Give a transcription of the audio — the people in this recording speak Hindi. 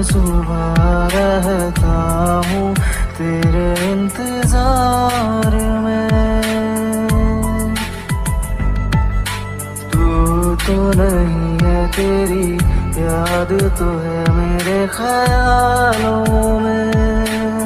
सुबह रहता हूँ तेरे इंतजार में। तू तो नहीं है, तेरी याद तो है मेरे ख्यालों में।